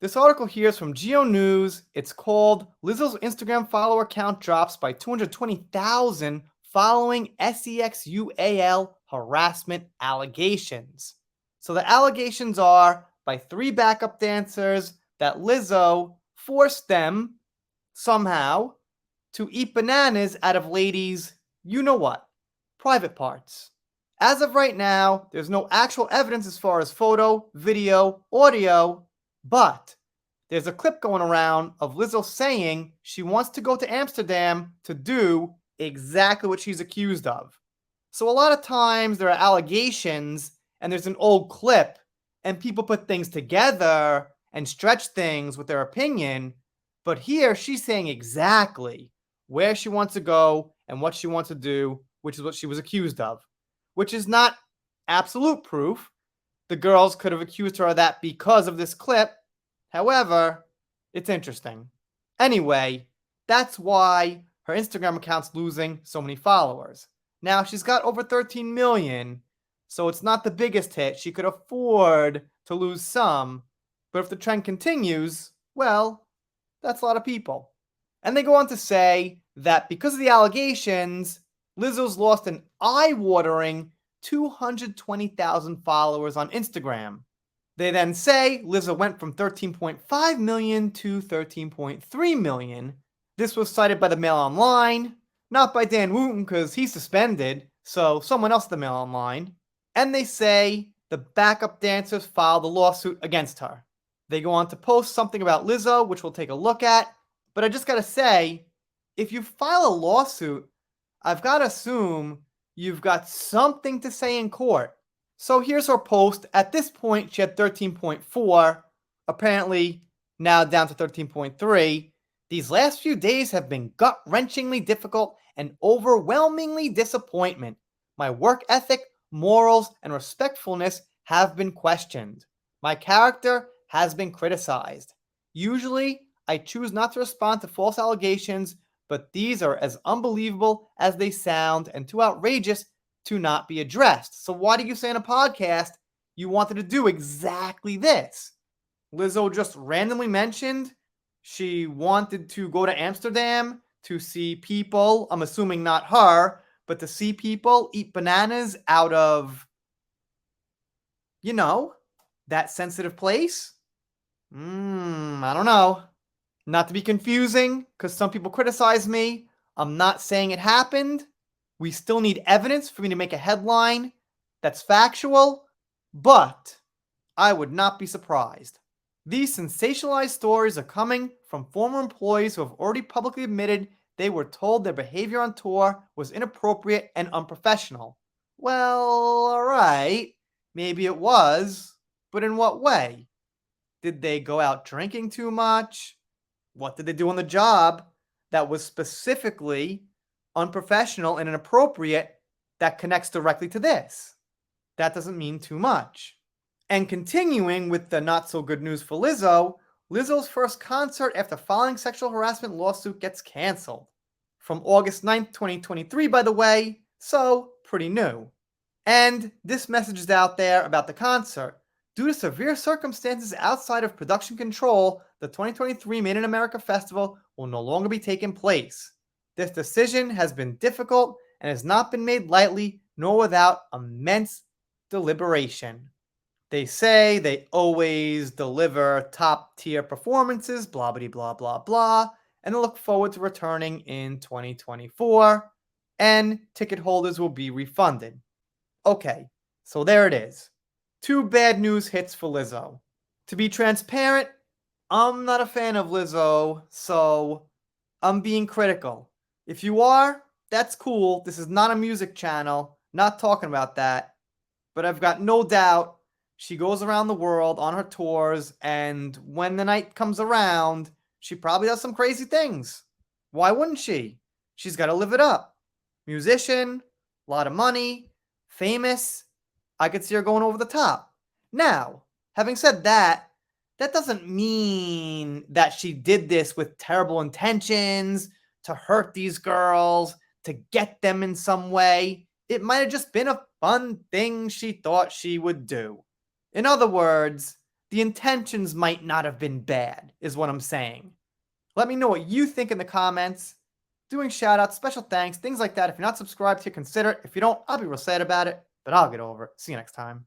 This article here is from Geo News. It's called Lizzo's Instagram follower count drops by 220,000 following SEXUAL harassment allegations. So the allegations are by three backup dancers that Lizzo forced them somehow to eat bananas out of ladies' you know what, private parts. As of right now, there's no actual evidence as far as photo, video, audio, but there's a clip going around of Lizzo saying she wants to go to Amsterdam to do exactly what she's accused of. So a lot of times there are allegations and there's an old clip and people put things together and stretch things with their opinion, but here she's saying exactly where she wants to go and what she wants to do, which is what she was accused of, which is not absolute proof. The girls could have accused her of that because of this clip. However, it's interesting. Anyway, that's why her Instagram account's losing so many followers. Now, she's got over 13 million, so it's not the biggest hit. She could afford to lose some, but if the trend continues, well, that's a lot of people. And they go on to say that because of the allegations, Lizzo's lost an eye-watering 220,000 followers on Instagram. They then say Lizzo went from 13.5 million to 13.3 million. This was cited by the Mail Online, not by Dan Wooten because he's suspended, so someone else at the Mail Online. And they say the backup dancers filed a lawsuit against her. They go on to post something about Lizzo, which we'll take a look at. But I just gotta say, if you file a lawsuit, I've gotta assume you've got something to say in court. So here's her post. At this point, she had 13.4, apparently now down to 13.3. These last few days have been gut-wrenchingly difficult and overwhelmingly disappointment. My work ethic, morals, and respectfulness have been questioned. My character has been criticized. Usually, I choose not to respond to false allegations, but these are as unbelievable as they sound and too outrageous to not be addressed. So why do you say in a podcast you wanted to do exactly this? Lizzo just randomly mentioned she wanted to go to Amsterdam to see people, I'm assuming not her, but to see people eat bananas out of, that sensitive place? I don't know. Not to be confusing, because some people criticize me. I'm not saying it happened. We still need evidence for me to make a headline that's factual, but I would not be surprised. These sensationalized stories are coming from former employees who have already publicly admitted they were told their behavior on tour was inappropriate and unprofessional. Well, alright, maybe it was, but in what way? Did they go out drinking too much? What did they do on the job that was specifically unprofessional and inappropriate that connects directly to this? That doesn't mean too much. And continuing with the not so good news for Lizzo, Lizzo's first concert after filing sexual harassment lawsuit gets canceled. From August 9th, 2023, by the way, so pretty new. And this message is out there about the concert. Due to severe circumstances outside of production control, the 2023 Made in America Festival will no longer be taking place. This decision has been difficult and has not been made lightly nor without immense deliberation. They say they always deliver top-tier performances, blah, blah, blah, blah, blah, and they look forward to returning in 2024, and ticket holders will be refunded. Okay, so there it is. Two bad news hits for Lizzo. To be transparent, I'm not a fan of Lizzo, so I'm being critical. If you are, that's cool. This is not a music channel, not talking about that. But I've got no doubt she goes around the world on her tours, and when the night comes around, she probably does some crazy things. Why wouldn't she? She's got to live it up. Musician, a lot of money, famous. I could see her going over the top. Now, having said that, that doesn't mean that she did this with terrible intentions to hurt these girls, to get them in some way. It might have just been a fun thing she thought she would do. In other words, the intentions might not have been bad, is what I'm saying. Let me know what you think in the comments. Doing shout outs, special thanks, things like that. If you're not subscribed here, consider it. If you don't, I'll be real sad about it, but I'll get over it. See you next time.